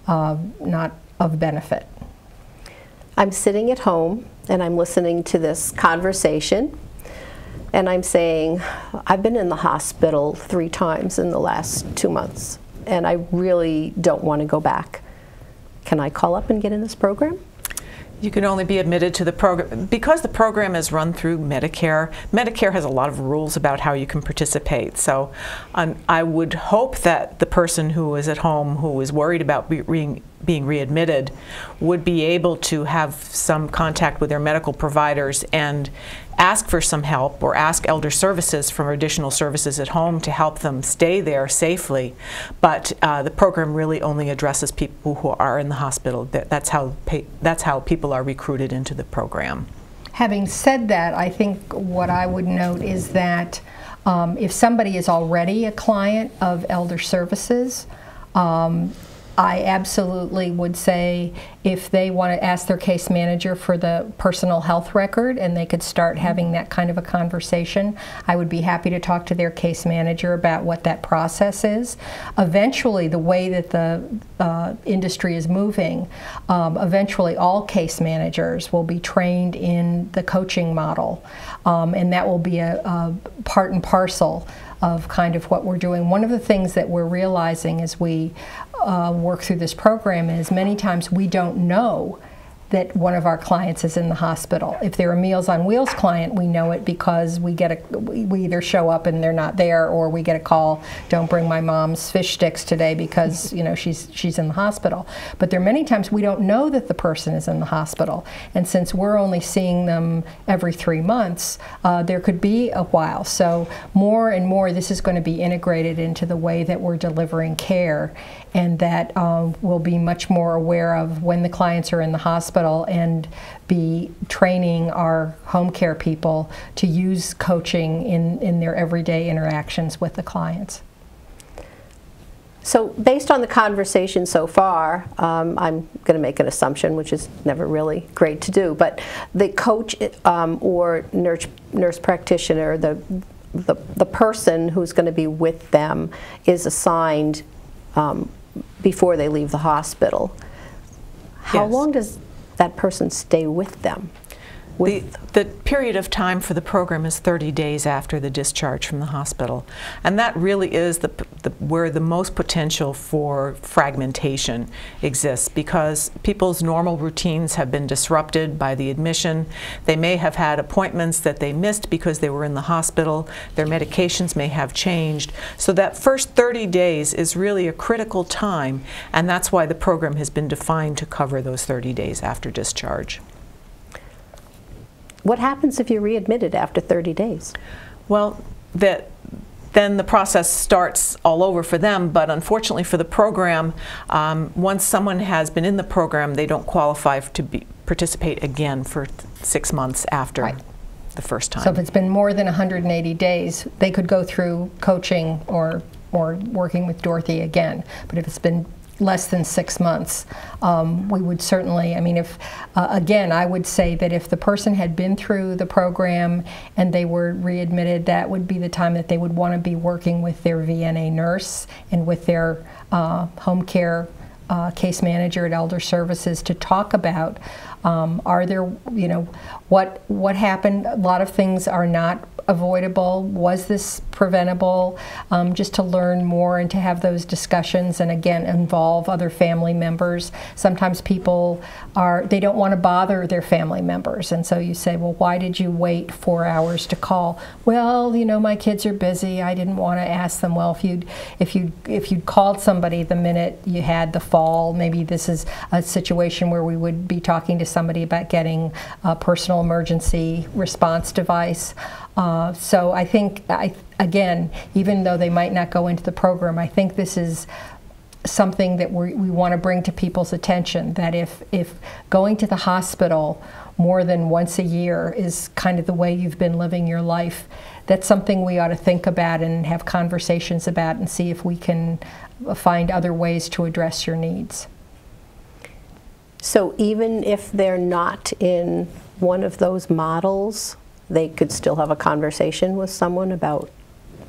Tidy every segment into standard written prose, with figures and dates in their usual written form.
not of benefit. I'm sitting at home and I'm listening to this conversation, and I'm saying, I've been in the hospital 3 times in the last 2 months, and I really don't want to go back. Can I call up and get in this program? You can only be admitted to the program. Because the program is run through Medicare, Medicare has a lot of rules about how you can participate. So I would hope that the person who is at home who is worried about being readmitted would be able to have some contact with their medical providers and ask for some help, or ask Elder Services for additional services at home to help them stay there safely. But the program really only addresses people who are in the hospital. That's how people are recruited into the program. Having said that, I think what I would note is that if somebody is already a client of Elder Services, I absolutely would say if they want to ask their case manager for the personal health record and they could start having that kind of a conversation, I would be happy to talk to their case manager about what that process is. Eventually, the way that the industry is moving, eventually all case managers will be trained in the coaching model, and that will be a part and parcel of kind of what we're doing. One of the things that we're realizing as we work through this program is many times we don't know that one of our clients is in the hospital. If they're a Meals on Wheels client, we know it because we either show up and they're not there, or we get a call, don't bring my mom's fish sticks today because she's in the hospital. But there are many times we don't know that the person is in the hospital, and since we're only seeing them every 3 months, there could be a while. So more and more this is going to be integrated into the way that we're delivering care, and that we'll be much more aware of when the clients are in the hospital and be training our home care people to use coaching in their everyday interactions with the clients. So based on the conversation so far, I'm going to make an assumption, which is never really great to do, but the coach or nurse practitioner, the person who's going to be with them is assigned before they leave the hospital. How long does that person stay with them? The period of time for the program is 30 days after the discharge from the hospital, and that really is where the most potential for fragmentation exists, because people's normal routines have been disrupted by the admission. They may have had appointments that they missed because they were in the hospital. Their medications may have changed. So that first 30 days is really a critical time, and that's why the program has been defined to cover those 30 days after discharge. What happens if you're readmitted after 30 days? Well, then the process starts all over for them, but unfortunately for the program, once someone has been in the program, they don't qualify to participate again for 6 months after the first time. So if it's been more than 180 days, they could go through coaching or working with Dorothy again. But if it's been less than 6 months, we would certainly, I mean, again, I would say that if the person had been through the program and they were readmitted, that would be the time that they would want to be working with their VNA nurse and with their home care case manager at Elder Services to talk about are there, what happened. A lot of things are not avoidable. Was this preventable? Just to learn more and to have those discussions, and again involve other family members. Sometimes people they don't want to bother their family members, and so you say, well, why did you wait 4 hours to call? Well, my kids are busy. I didn't want to ask them. Well, if you'd called somebody the minute you had the fall, maybe this is a situation where we would be talking to somebody about getting a personal emergency response device. So I think, again, even though they might not go into the program, I think this is something that we want to bring to people's attention, that if going to the hospital more than once a year is kind of the way you've been living your life, that's something we ought to think about and have conversations about and see if we can find other ways to address your needs. So even if they're not in one of those models, they could still have a conversation with someone about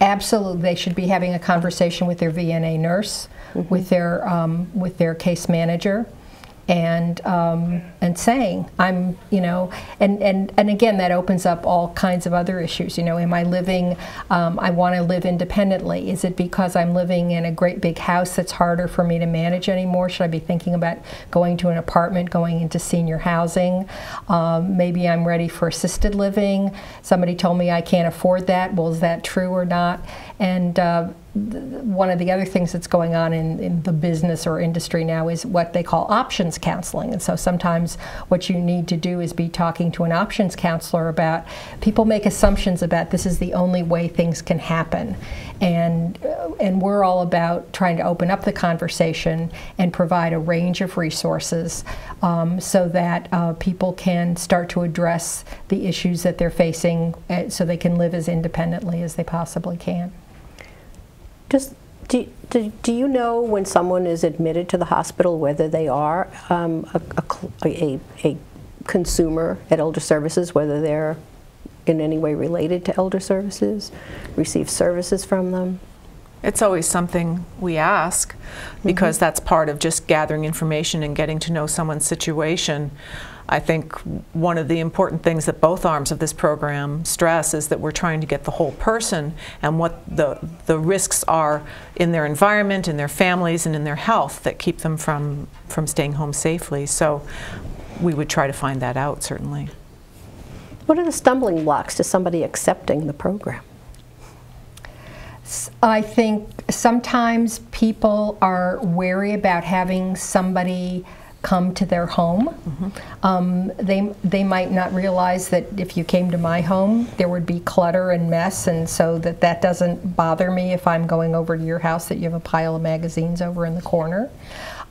Absolutely, they should be having a conversation with their VNA nurse, with their case manager, and saying, I'm, you know, and again, that opens up all kinds of other issues. You know, am I living, I want to live independently. Is it because I'm living in a great big house that's harder for me to manage anymore? Should I be thinking about going to an apartment, going into senior housing? Maybe I'm ready for assisted living. Somebody told me I can't afford that. Well, is that true or not? And one of the other things that's going on in the business or industry now is what they call options counseling. And so sometimes what you need to do is be talking to an options counselor about, people make assumptions about this is the only way things can happen. And we're all about trying to open up the conversation and provide a range of resources so that people can start to address the issues that they're facing so they can live as independently as they possibly can. Just, do you know when someone is admitted to the hospital whether they are a consumer at Elder Services, whether they're in any way related to Elder Services, receive services from them? It's always something we ask, because that's part of just gathering information and getting to know someone's situation. I think one of the important things that both arms of this program stress is that we're trying to get the whole person and what the risks are in their environment, in their families, and in their health that keep them from staying home safely. So we would try to find that out, certainly. What are the stumbling blocks to somebody accepting the program? I think sometimes people are wary about having somebody come to their home. They might not realize that if you came to my home there would be clutter and mess, and so that doesn't bother me if I'm going over to your house that you have a pile of magazines over in the corner.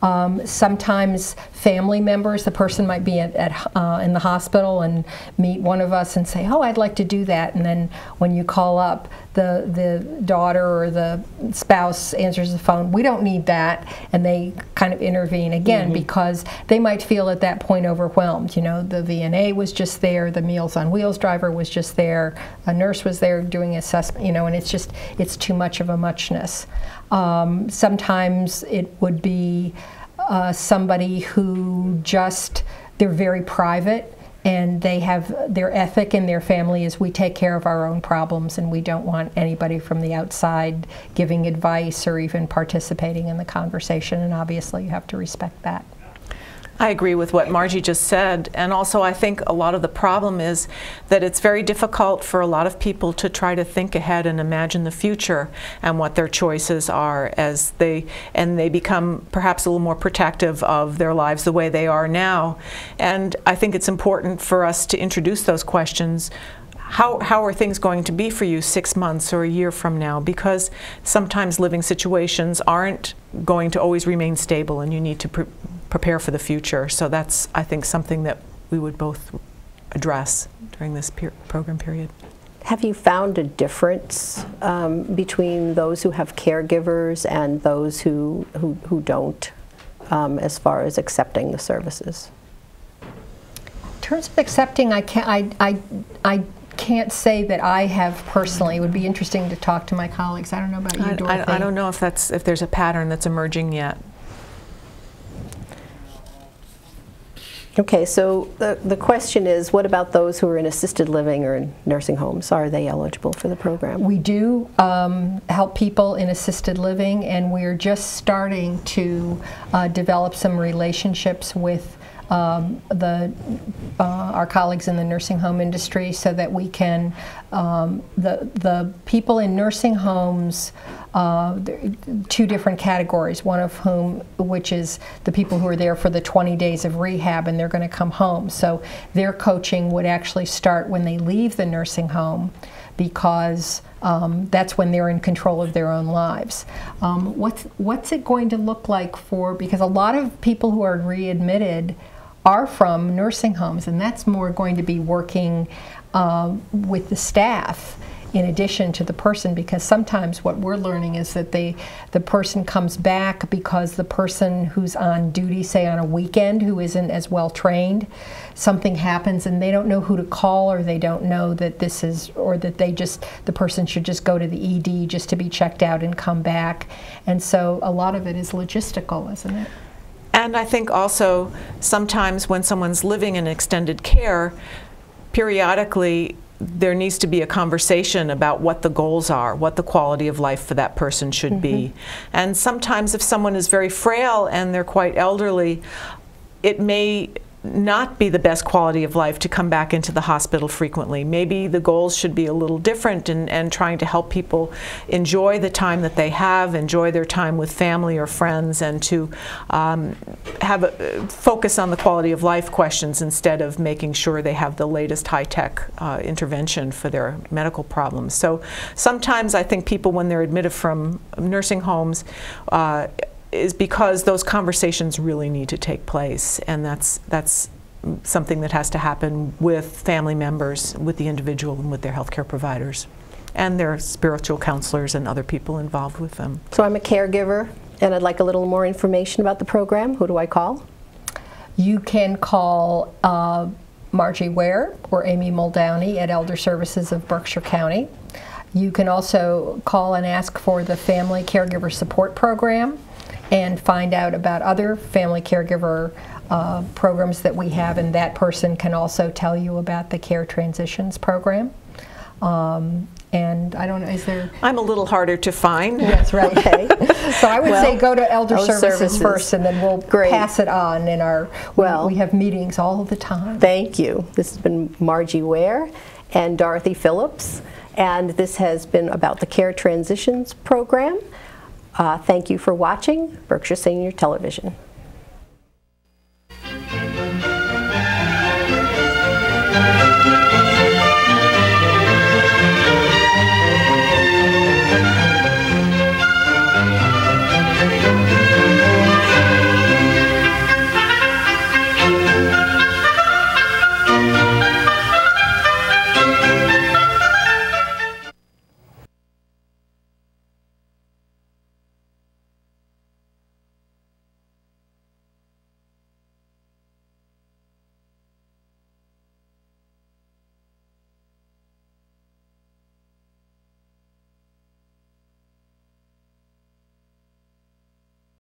Sometimes family members, the person might be in the hospital and meet one of us and say, oh, I'd like to do that, and then when you call up, the daughter or the spouse answers the phone, we don't need that, and they kind of intervene again because they might feel at that point overwhelmed. You know, the VNA was just there, the Meals on Wheels driver was just there, a nurse was there doing assessment, you know, and it's too much of a muchness. Sometimes it would be somebody who they're very private, and they have their ethic in their family is we take care of our own problems, and we don't want anybody from the outside giving advice or even participating in the conversation, and obviously you have to respect that. I agree with what Margie just said, and also I think a lot of the problem is that it's very difficult for a lot of people to try to think ahead and imagine the future and what their choices are as they become perhaps a little more protective of their lives the way they are now. And I think it's important for us to introduce those questions. How are things going to be for you 6 months or a year from now? Because sometimes living situations aren't going to always remain stable, and you need to prepare for the future. So that's, I think, something that we would both address during this program period. Have you found a difference between those who have caregivers and those who don't, as far as accepting the services? In terms of accepting, I can't say that I have personally. It would be interesting to talk to my colleagues. I don't know about you, Dorothy. I don't know if there's a pattern that's emerging yet. Okay, so the question is, what about those who are in assisted living or in nursing homes? Are they eligible for the program? We do help people in assisted living, and we're just starting to develop some relationships with our colleagues in the nursing home industry, so that we can, the people in nursing homes, two different categories, one of which is the people who are there for the 20 days of rehab and they're going to come home. So their coaching would actually start when they leave the nursing home, because that's when they're in control of their own lives. What's it going to look like because a lot of people who are readmitted are from nursing homes, and that's more going to be working with the staff in addition to the person, because sometimes what we're learning is that the person comes back because the person who's on duty, say on a weekend, who isn't as well trained, something happens and they don't know who to call, or they don't know that this is, or that the person should just go to the ED just to be checked out and come back. And so a lot of it is logistical, isn't it? And I think also sometimes when someone's living in extended care, periodically there needs to be a conversation about what the goals are, what the quality of life for that person should be. And sometimes if someone is very frail and they're quite elderly, it may not be the best quality of life to come back into the hospital frequently. Maybe the goals should be a little different, and trying to help people enjoy the time that they have, enjoy their time with family or friends, and to have a focus on the quality of life questions instead of making sure they have the latest high-tech intervention for their medical problems. So sometimes I think people, when they're admitted from nursing homes, is because those conversations really need to take place, and that's something that has to happen with family members, with the individual, and with their healthcare providers, and their spiritual counselors and other people involved with them. So I'm a caregiver, and I'd like a little more information about the program. Who do I call? You can call Margie Ware or Amy Muldowney at Elder Services of Berkshire County. You can also call and ask for the Family Caregiver Support Program, and find out about other family caregiver programs that we have, and that person can also tell you about the Care Transitions program. And I don't know, is there... I'm a little harder to find. Yes, right. Okay. So I would say go to Elder Services first, and then we'll pass it on in our... we have meetings all the time. Thank you. This has been Margie Ware and Dorothy Phillips, and this has been about the Care Transitions program. Thank you for watching Berkshire Senior Television.